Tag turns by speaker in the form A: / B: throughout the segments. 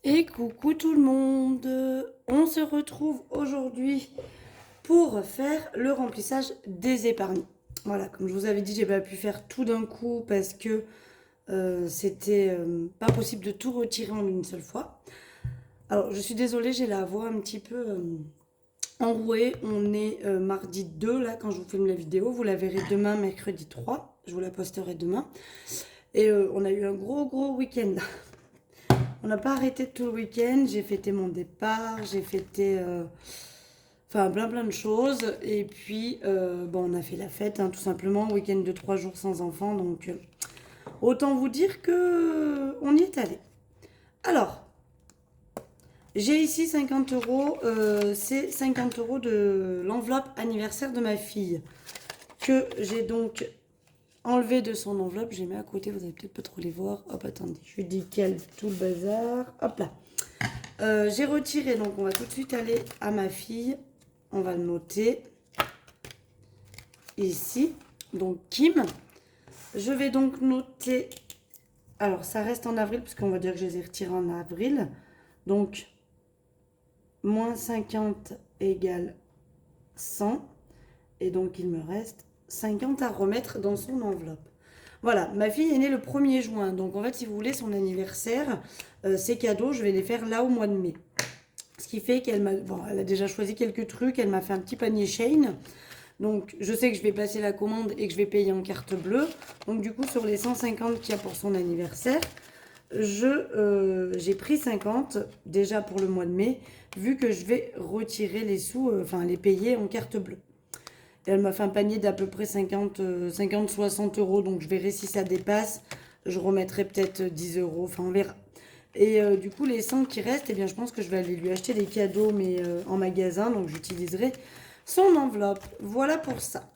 A: Et coucou tout le monde, on se retrouve aujourd'hui pour faire le remplissage des épargnes. Voilà, comme je vous avais dit, j'ai pas pu faire tout d'un coup parce que c'était pas possible de tout retirer en une seule fois. Alors je suis désolée, j'ai la voix un petit peu enrouée. On est mardi 2 là quand je vous filme la vidéo, vous la verrez demain mercredi 3, je vous la posterai demain. Et on a eu un gros week-end. On n'a pas arrêté tout le week-end. J'ai fêté mon départ, j'ai fêté enfin plein de choses. Et puis, bon, on a fait la fête, hein, tout simplement. Week-end de 3 jours sans enfants. Donc, autant vous dire que on y est allé. Alors, j'ai ici 50 euros. C'est 50 euros de l'enveloppe anniversaire de ma fille. Que j'ai donc enlevé de son enveloppe. J'ai mis à côté, vous allez peut-être pas trop les voir. Hop, attendez, je lui dis quel tout le bazar. Hop là. J'ai retiré, donc on va tout de suite aller à ma fille. On va le noter ici. Donc Kim. Je vais donc noter. Alors ça reste en avril, puisqu'on va dire que je les ai retirés en avril. Donc moins 50 égale 100. Et donc il me reste 50 à remettre dans son enveloppe. Voilà, ma fille est née le 1er juin. Donc en fait, si vous voulez, son anniversaire, ses cadeaux, je vais les faire là au mois de mai. Ce qui fait qu'elle m'a, bon, elle a déjà choisi quelques trucs, elle m'a fait un petit panier Shein. Donc je sais que je vais passer la commande et que je vais payer en carte bleue. Donc du coup sur les 150 qu'il y a pour son anniversaire, j'ai pris 50 déjà pour le mois de mai, vu que je vais retirer les sous, enfin les payer en carte bleue. Et elle m'a fait un panier d'à peu près 50-60 euros, donc je verrai si ça dépasse. Je remettrai peut-être 10 euros, enfin on verra. Et du coup, les 100 qui restent, eh bien, je pense que je vais aller lui acheter des cadeaux, mais en magasin. Donc, j'utiliserai son enveloppe. Voilà pour ça.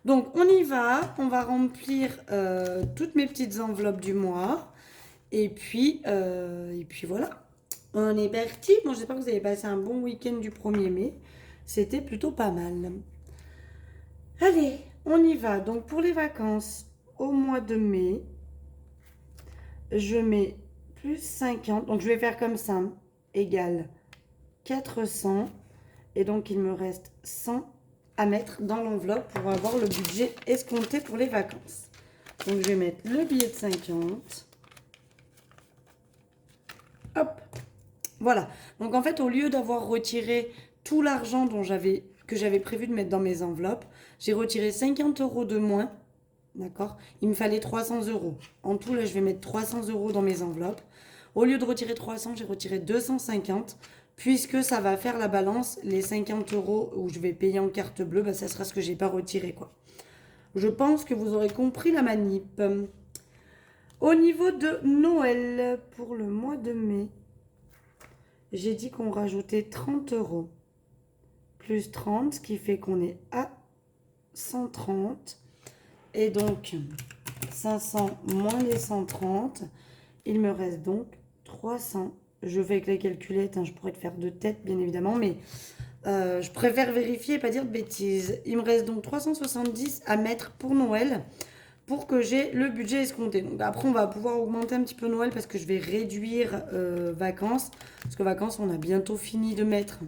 A: Donc, on y va. On va remplir toutes mes petites enveloppes du mois. Et puis voilà. On est parti. Bon, j'espère que vous avez passé un bon week-end du 1er mai. C'était plutôt pas mal. Allez, on y va. Donc, pour les vacances, au mois de mai, je mets plus 50. Donc, je vais faire comme ça. Égale 400. Et donc, il me reste 100 à mettre dans l'enveloppe pour avoir le budget escompté pour les vacances. Donc, je vais mettre le billet de 50. Hop. Voilà. Donc, en fait, au lieu d'avoir retiré tout l'argent que j'avais prévu de mettre dans mes enveloppes, j'ai retiré 50 euros de moins. D'accord? Il me fallait 300 euros. En tout, là, je vais mettre 300 euros dans mes enveloppes. Au lieu de retirer 300, j'ai retiré 250, puisque ça va faire la balance. Les 50 euros où je vais payer en carte bleue, bah, ça sera ce que j'ai pas retiré, quoi. Je pense que vous aurez compris la manip. Au niveau de Noël, pour le mois de mai, j'ai dit qu'on rajoutait 30 euros. Plus 30, ce qui fait qu'on est à 130. Et donc, 500 moins les 130, il me reste donc 300. Je vais avec la calculette, hein, je pourrais te faire de tête bien évidemment, mais je préfère vérifier et pas dire de bêtises. Il me reste donc 370 à mettre pour Noël pour que j'ai le budget escompté. Donc après on va pouvoir augmenter un petit peu Noël parce que je vais réduire vacances. Parce que vacances on a bientôt fini de mettre.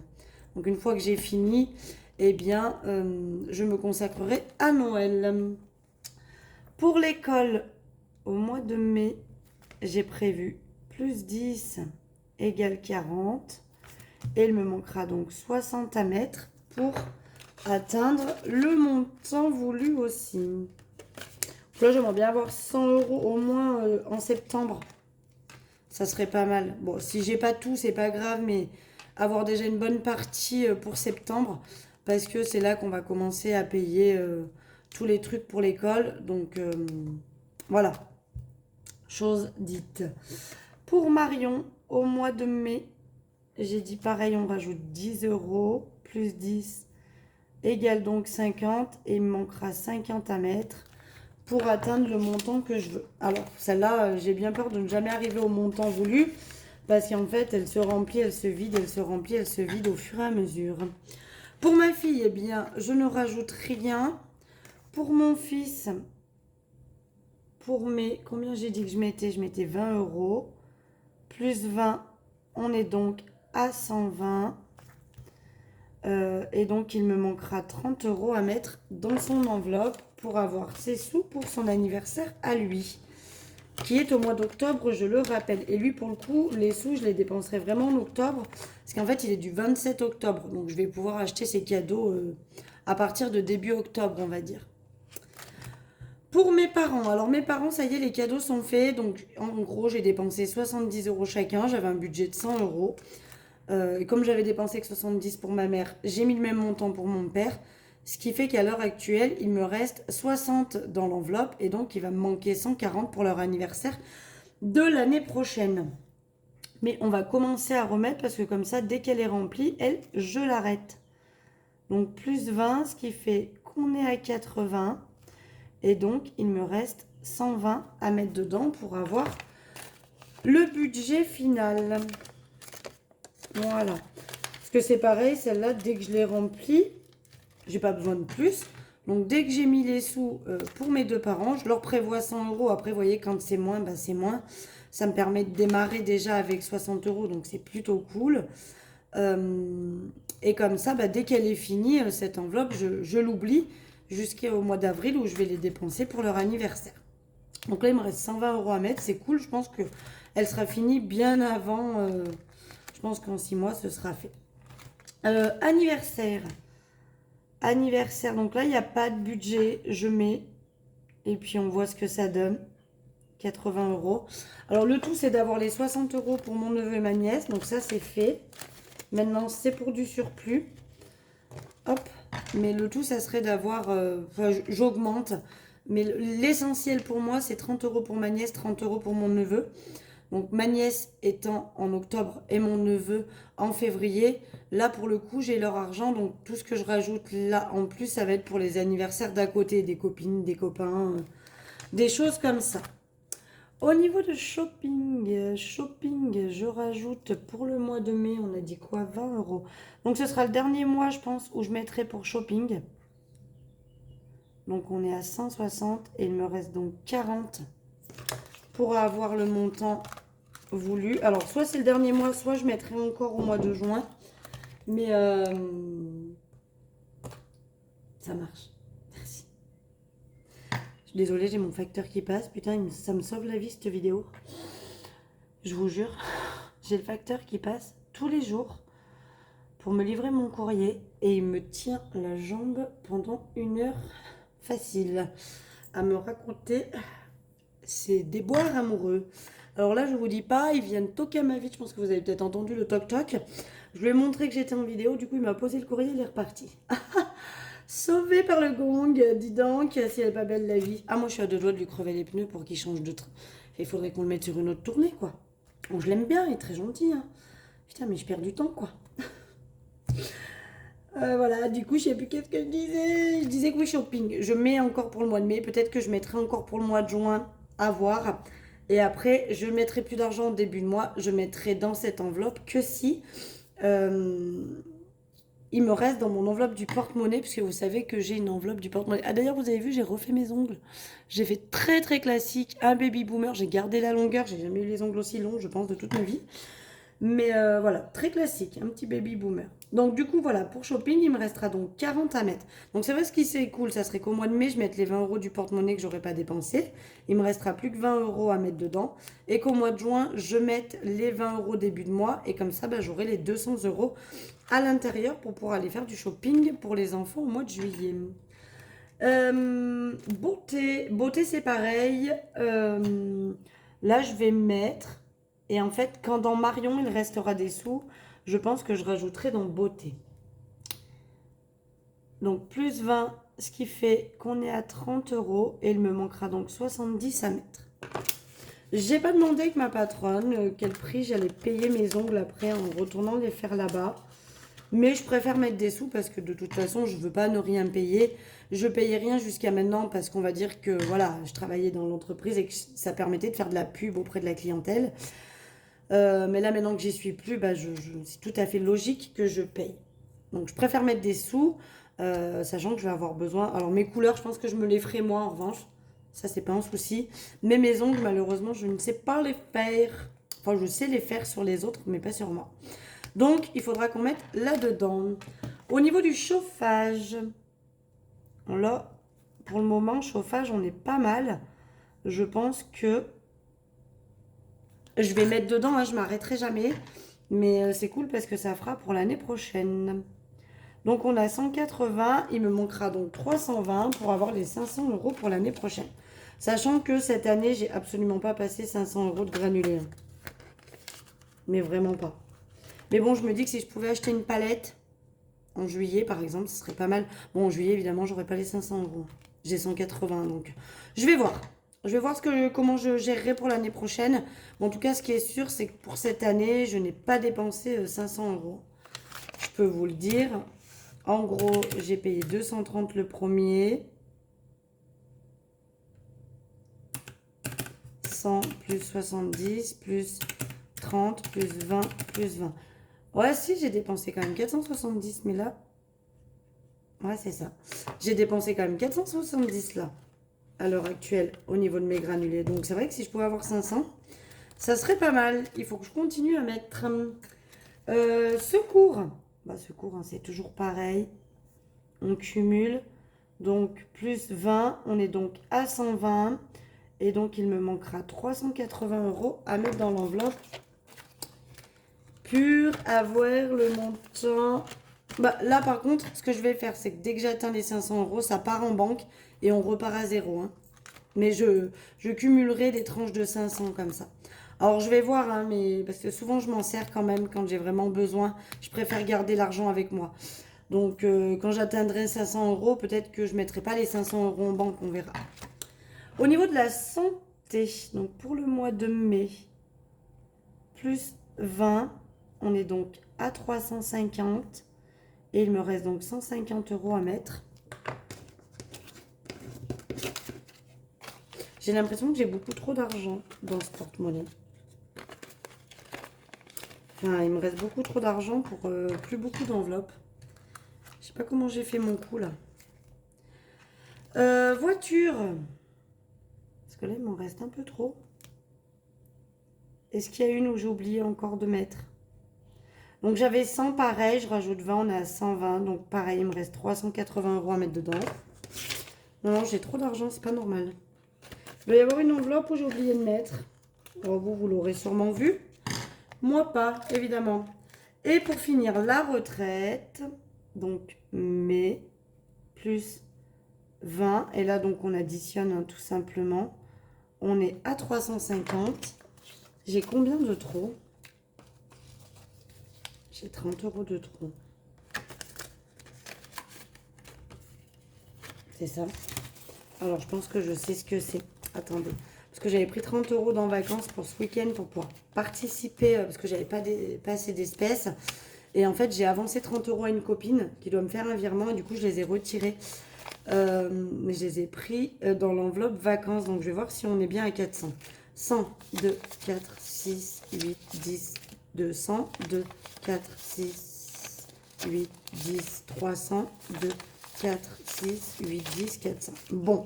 A: Donc une fois que j'ai fini, eh bien je me consacrerai à Noël. Pour l'école, au mois de mai, j'ai prévu plus 10 égale 40. Et il me manquera donc 60 à mettre pour atteindre le montant voulu aussi. Donc là, j'aimerais bien avoir 100 euros au moins en septembre. Ça serait pas mal. Bon, si j'ai pas tout, c'est pas grave, mais avoir déjà une bonne partie pour septembre, parce que c'est là qu'on va commencer à payer tous les trucs pour l'école. Donc voilà, chose dite. Pour Marion, au mois de mai, j'ai dit pareil, on rajoute 10 euros, plus 10 égale donc 50, et il me manquera 50 à mettre pour atteindre le montant que je veux. Alors, celle-là, j'ai bien peur de ne jamais arriver au montant voulu, parce qu'en fait, elle se remplit, elle se vide, elle se remplit, elle se vide au fur et à mesure. Pour ma fille, eh bien, je ne rajoute rien. Pour mon fils, pour mes... Combien j'ai dit que je mettais? Je mettais 20 euros. Plus 20 On est donc à 120. Et donc, il me manquera 30 € à mettre dans son enveloppe pour avoir ses sous pour son anniversaire à lui, qui est au mois d'octobre, je le rappelle. Et lui, pour le coup, les sous, je les dépenserai vraiment en octobre, parce qu'en fait, il est du 27 octobre. Donc, je vais pouvoir acheter ses cadeaux à partir de début octobre, on va dire. Pour mes parents, alors mes parents, ça y est, les cadeaux sont faits. Donc, en gros, j'ai dépensé 70 € chacun. J'avais un budget de 100 €. Et comme j'avais dépensé que 70 pour ma mère, j'ai mis le même montant pour mon père. Ce qui fait qu'à l'heure actuelle, il me reste 60 dans l'enveloppe. Et donc, il va me manquer 140 pour leur anniversaire de l'année prochaine. Mais on va commencer à remettre parce que comme ça, dès qu'elle est remplie, elle, je l'arrête. Donc, plus 20, ce qui fait qu'on est à 80. Et donc, il me reste 120 à mettre dedans pour avoir le budget final. Voilà. Parce que c'est pareil, celle-là, dès que je l'ai remplie, j'ai pas besoin de plus. Donc, dès que j'ai mis les sous pour mes deux parents, je leur prévois 100 €. Après, vous voyez, quand c'est moins, bah, c'est moins. Ça me permet de démarrer déjà avec 60 €, donc c'est plutôt cool. Et comme ça, bah, dès qu'elle est finie, cette enveloppe, je l'oublie jusqu'au mois d'avril où je vais les dépenser pour leur anniversaire. Donc là, il me reste 120 € à mettre. C'est cool, je pense qu'elle sera finie bien avant. Je pense qu'en 6 mois, ce sera fait. Anniversaire. Anniversaire, donc là, il n'y a pas de budget. Je mets, et puis on voit ce que ça donne. 80 €. Alors le tout, c'est d'avoir les 60 € pour mon neveu et ma nièce. Donc ça, c'est fait. Maintenant, c'est pour du surplus. Hop. Mais le tout, ça serait d'avoir... Enfin, j'augmente. Mais l'essentiel pour moi, c'est 30 € pour ma nièce, 30 € pour mon neveu. Donc ma nièce étant en octobre et mon neveu en février. Là, pour le coup, j'ai leur argent. Donc tout ce que je rajoute là en plus, ça va être pour les anniversaires d'à côté. Des copines, des copains, des choses comme ça. Au niveau de shopping, je rajoute pour le mois de mai, on a dit quoi? 20 €. Donc ce sera le dernier mois, je pense, où je mettrai pour shopping. Donc on est à 160 et il me reste donc 40 pour avoir le montant voulu. Alors soit c'est le dernier mois, soit je mettrai encore au mois de juin. Mais ça marche. Merci. Je suis désolée, j'ai mon facteur qui passe. Putain, ça me sauve la vie cette vidéo. Je vous jure. J'ai le facteur qui passe tous les jours pour me livrer mon courrier et il me tient la jambe pendant 1 heure facile à me raconter ses déboires amoureux. Alors là, je vous dis pas, ils viennent toquer à ma vie. Je pense que vous avez peut-être entendu le toc-toc. Je lui ai montré que j'étais en vidéo, du coup, il m'a posé le courrier, il est reparti. Sauvé par le gong, dis donc, si elle est pas belle la vie. Ah, moi, je suis à 2 doigts de lui crever les pneus pour qu'il change de train. Il faudrait qu'on le mette sur une autre tournée, quoi. Bon, je l'aime bien, il est très gentil, hein. Putain, mais je perds du temps, quoi. Voilà, du coup, je sais plus qu'est-ce que je disais. Je disais que oui, shopping. Je mets encore pour le mois de mai. Peut-être que je mettrai encore pour le mois de juin. À voir. Et après, je ne mettrai plus d'argent au début de mois. Je mettrai dans cette enveloppe que si il me reste dans mon enveloppe du porte-monnaie. Puisque vous savez que j'ai une enveloppe du porte-monnaie. Ah, d'ailleurs, vous avez vu, j'ai refait mes ongles. J'ai fait très très classique. Un baby boomer. J'ai gardé la longueur. J'ai jamais eu les ongles aussi longs, je pense, de toute ma vie. Mais voilà, très classique, un petit baby boomer. Donc du coup, voilà, pour shopping, il me restera donc 40 à mettre. Donc c'est vrai, ce qui serait cool, ça serait qu'au mois de mai, je mette les 20 € du porte-monnaie que j'aurais pas dépensé. Il me restera plus que 20 € à mettre dedans. Et qu'au mois de juin, je mette les 20 € début de mois. Et comme ça, bah, j'aurai les 200 € à l'intérieur pour pouvoir aller faire du shopping pour les enfants au mois de juillet. Beauté c'est pareil. Là, je vais mettre... Et en fait, quand dans Marion, il restera des sous, je pense que je rajouterai dans beauté. Donc, plus 20, ce qui fait qu'on est à 30 € et il me manquera donc 70 à mettre. J'ai pas demandé avec ma patronne quel prix j'allais payer mes ongles après en retournant les faire là-bas. Mais je préfère mettre des sous parce que de toute façon, je veux pas ne rien payer. Je payais rien jusqu'à maintenant parce qu'on va dire que voilà, je travaillais dans l'entreprise et que ça permettait de faire de la pub auprès de la clientèle. Mais là, maintenant que j'y suis plus, bah, c'est tout à fait logique que je paye. Donc, je préfère mettre des sous, sachant que je vais avoir besoin. Alors, mes couleurs, je pense que je me les ferai moi en revanche. Ça, c'est pas un souci. Mais mes ongles, malheureusement, je ne sais pas les faire. Enfin, je sais les faire sur les autres, mais pas sur moi. Donc, il faudra qu'on mette là-dedans. Au niveau du chauffage, là, pour le moment, chauffage, on est pas mal. Je pense que je vais mettre dedans, hein, je m'arrêterai jamais. Mais c'est cool parce que ça fera pour l'année prochaine. Donc on a 180, il me manquera donc 320 pour avoir les 500 € pour l'année prochaine. Sachant que cette année, j'ai absolument pas passé 500 € de granulés. Hein. Mais vraiment pas. Mais bon, je me dis que si je pouvais acheter une palette en juillet, par exemple, ce serait pas mal. Bon, en juillet, évidemment, j'aurais pas les 500 €. J'ai 180, donc je vais voir. Je vais voir comment je gérerai pour l'année prochaine. Bon, en tout cas, ce qui est sûr, c'est que pour cette année, je n'ai pas dépensé 500 €. Je peux vous le dire. En gros, j'ai payé 230 le premier. 100 plus 70 plus 30 plus 20 plus 20. Ouais, si, j'ai dépensé quand même 470, mais là... Ouais, c'est ça. J'ai dépensé quand même 470 là, à l'heure actuelle, au niveau de mes granulés. Donc, c'est vrai que si je pouvais avoir 500, ça serait pas mal. Il faut que je continue à mettre... secours. Bah, secours, hein, c'est toujours pareil. On cumule. Donc, plus 20, on est donc à 120. Et donc, il me manquera 380 € à mettre dans l'enveloppe pour avoir le montant. Bah, là, par contre, ce que je vais faire, c'est que dès que j'atteins les 500 €, ça part en banque et on repart à zéro. Hein. Mais je cumulerai des tranches de 500 comme ça. Alors, je vais voir, hein, mais parce que souvent, je m'en sers quand même quand j'ai vraiment besoin. Je préfère garder l'argent avec moi. Donc, quand j'atteindrai 500 €, peut-être que je ne mettrai pas les 500 € en banque, on verra. Au niveau de la santé, donc pour le mois de mai, plus 20, on est donc à 350 et il me reste donc 150 € à mettre. J'ai l'impression que j'ai beaucoup trop d'argent dans ce porte-monnaie. Enfin, il me reste beaucoup trop d'argent pour plus beaucoup d'enveloppes. Je sais pas comment j'ai fait mon coup là. Voiture. Parce que là, il m'en reste un peu trop. Est-ce qu'il y a une où j'ai oublié encore de mettre? Donc j'avais 100 pareil, je rajoute 20, on est à 120. Donc pareil, il me reste 380 € à mettre dedans. Non, j'ai trop d'argent, c'est pas normal. Il doit y avoir une enveloppe où j'ai oublié de mettre. Alors vous l'aurez sûrement vu. Moi pas, évidemment. Et pour finir, la retraite. Donc mai plus 20. Et là, donc on additionne hein, tout simplement. On est à 350. J'ai combien de trop? J'ai 30 € de trop. C'est ça. Alors, je pense que je sais ce que c'est. Attendez. Parce que j'avais pris 30 € dans vacances pour ce week-end pour pouvoir participer. Parce que j'avais pas assez d'espèces. Et en fait, j'ai avancé 30 € à une copine qui doit me faire un virement. Et du coup, je les ai retirés. Mais je les ai pris dans l'enveloppe vacances. Donc, je vais voir si on est bien à 400. 100, 2, 4, 6, 8, 10, 200, 2, 4, 6, 8, 10, 300, 2, 4, 6, 8, 10, 400. Bon.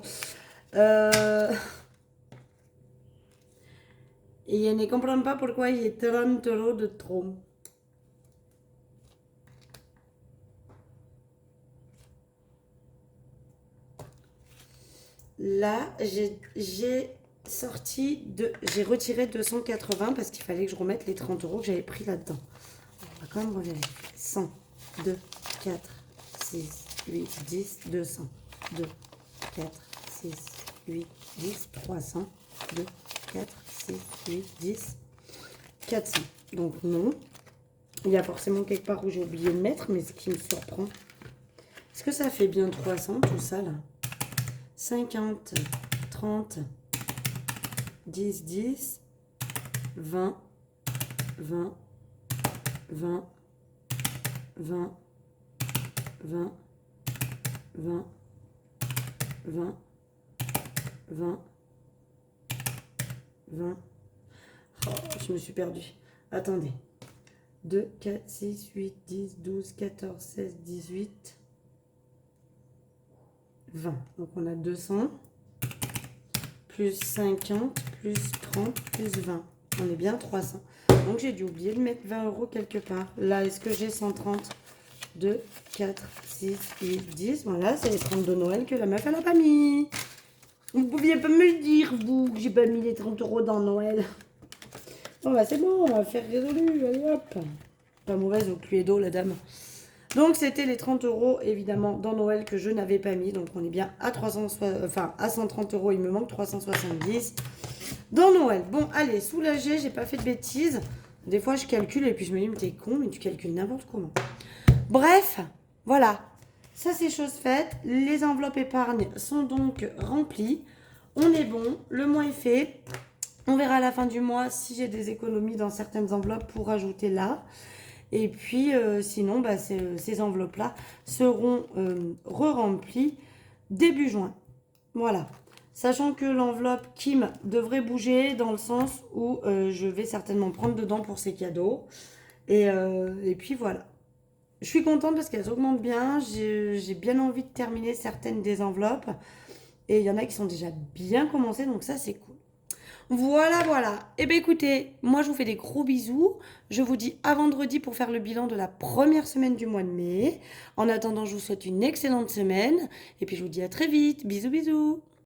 A: Et je ne comprends pas pourquoi il y a 30 € de trop. Là, j'ai retiré 280 parce qu'il fallait que je remette les 30 € que j'avais pris là-dedans. On va quand même revérifier. 100, 2, 4, 6, 8, 10, 200. 2, 4, 6, 8, 10, 300. 2, 4, 6, 8, 10, 400. Donc non. Il y a forcément quelque part où j'ai oublié de mettre, mais ce qui me surprend. Est-ce que ça fait bien 300 tout ça là? 50, 30, 10, 10, 20, 20, 20, 20, 20, 20, 20, 20, 20. Oh, je me suis perdue. Attendez. 2, 4, 6, 8, 10, 12, 14, 16, 18, 20. Donc on a 200, plus 50, plus 30, plus 20. On est bien 300. Donc, j'ai dû oublier de mettre 20 € quelque part. Là, est-ce que j'ai 130, 2, 4, 6, 8, 10. Voilà, c'est les 30 de Noël que la meuf, elle n'a pas mis. Vous pouviez pas me le dire, vous, que j'ai pas mis les 30 € dans Noël. Bon, bah, c'est bon, on va faire résolu. Allez, hop. Pas mauvaise au Cluedo, la dame. Donc, c'était les 30 € évidemment, dans Noël que je n'avais pas mis. Donc, on est bien à 130 €. Il me manque 370 dans Noël. Bon, allez, soulagée, j'ai pas fait de bêtises. Des fois, je calcule et puis je me dis, mais t'es con, mais tu calcules n'importe comment. Bref, voilà. Ça, c'est chose faite. Les enveloppes épargne sont donc remplies. On est bon. Le mois est fait. On verra à la fin du mois si j'ai des économies dans certaines enveloppes pour ajouter là. Et puis, sinon, bah, ces enveloppes-là seront re-remplies début juin. Voilà. Sachant que l'enveloppe Kim devrait bouger dans le sens où je vais certainement prendre dedans pour ses cadeaux. Et puis voilà. Je suis contente parce qu'elles augmentent bien. J'ai bien envie de terminer certaines des enveloppes. Et il y en a qui sont déjà bien commencées, donc ça c'est cool. Voilà, voilà. Eh bien écoutez, moi je vous fais des gros bisous. Je vous dis à vendredi pour faire le bilan de la première semaine du mois de mai. En attendant, je vous souhaite une excellente semaine. Et puis je vous dis à très vite. Bisous, bisous.